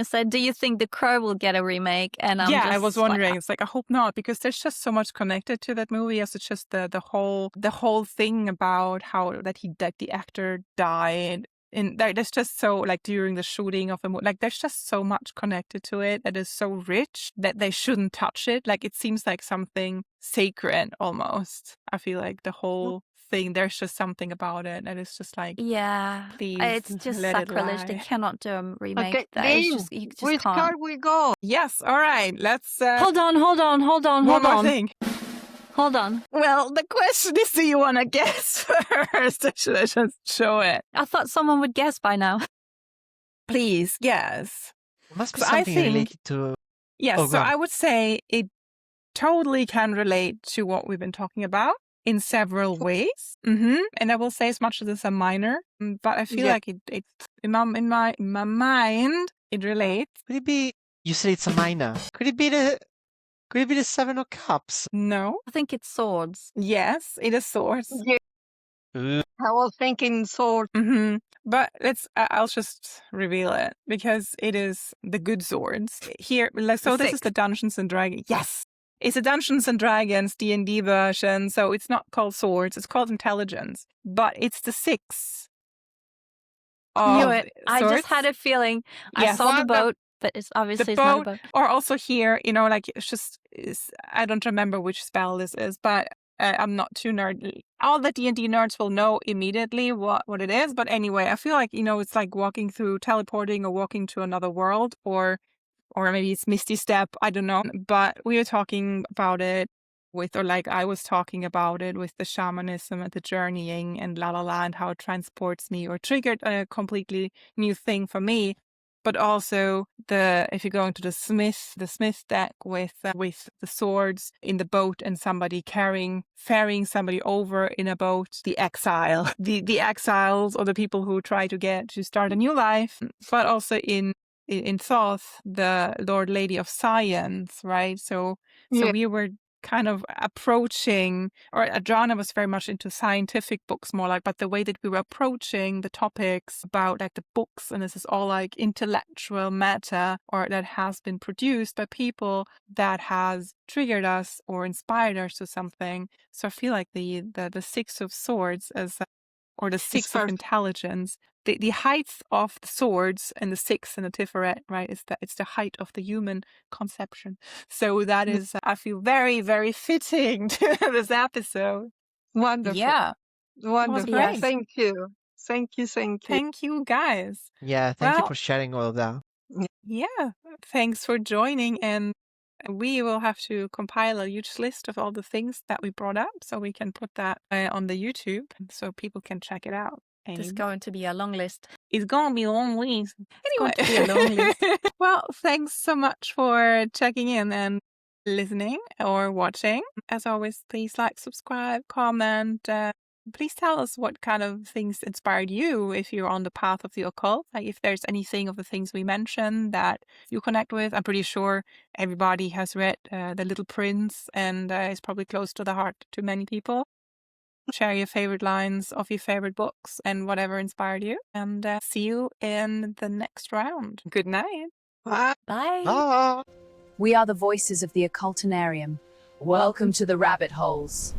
said, do you think The Crow will get a remake? And I was wondering. It's like, I hope not, because there's just so much connected to that movie. As it's just the whole thing about how the actor died. And there's just so, like, during the shooting of the movie, like, there's just so much connected to it that is so rich that they shouldn't touch it. Like, it seems like something sacred almost. I feel like the whole thing, there's just something about it that is just like, please, it's just sacrilege. They cannot do a remake. Okay, which card we go? Yes, all right, let's hold on. One more thing. Hold on. Well, the question is, do you want to guess first, or should I just show it? I thought someone would guess by now. Please guess. It must be something related to... Yes, so I would say it totally can relate to what we've been talking about in several ways. And I will say as much as it's a minor, but I feel like it in my mind, it relates. Could it be, you say it's a minor, could it be the Seven of Cups? No. I think it's swords. Yes, it is swords. Yeah. I was thinking sword. But I'll just reveal it because it is the good swords. Here, so this is the Dungeons and Dragons. Yes! It's a Dungeons and Dragons D&D version, so it's not called swords, it's called intelligence. But it's the 6 of Knew it. I swords. just had a feeling. I saw the boat, but it's obviously the not a boat. Or also here, like I don't remember which spell this is, but I'm not too nerdy. All the D&D nerds will know immediately what it is. But anyway, I feel like, it's like walking through, teleporting or walking to another world, or maybe it's Misty Step. I don't know. But we were talking about it I was talking about it with the shamanism and the journeying and and how it transports me or triggered a completely new thing for me. But also if you go into the smith deck with the swords in the boat and somebody ferrying somebody over in a boat, the exile, the exiles or the people who try to start a new life, but also in Thoth, the Lord Lady of Science, right? So we were kind of approaching, or Adriana was very much into scientific books more but the way that we were approaching the topics about the books, and this is all intellectual matter or that has been produced by people that has triggered us or inspired us to something. So I feel like the 6 of Swords or the 6 of intelligence, the height of the swords and the 6 and the Tiferet, right? It's the height of the human conception. So that is, I feel, very, very fitting to this episode. Wonderful. Yeah. Wonderful. Great. Thank you. Thank you. Thank you, guys. Yeah, thank you for sharing all of that. Yeah. Thanks for joining, and we will have to compile a huge list of all the things that we brought up so we can put that on the YouTube so people can check it out. It's going to be a long list. It's going to be a long list. Anyway. It's going to be a long list. Well, thanks so much for checking in and listening or watching. As always, please subscribe, comment. Please tell us what kind of things inspired you if you're on the path of the occult. If there's anything of the things we mentioned that you connect with. I'm pretty sure everybody has read The Little Prince, and it's probably close to the heart to many people. Share your favorite lines of your favorite books and whatever inspired you. And see you in the next round. Good night. Bye. Bye. Bye. We are the voices of the Occultinarium. Welcome to the rabbit holes.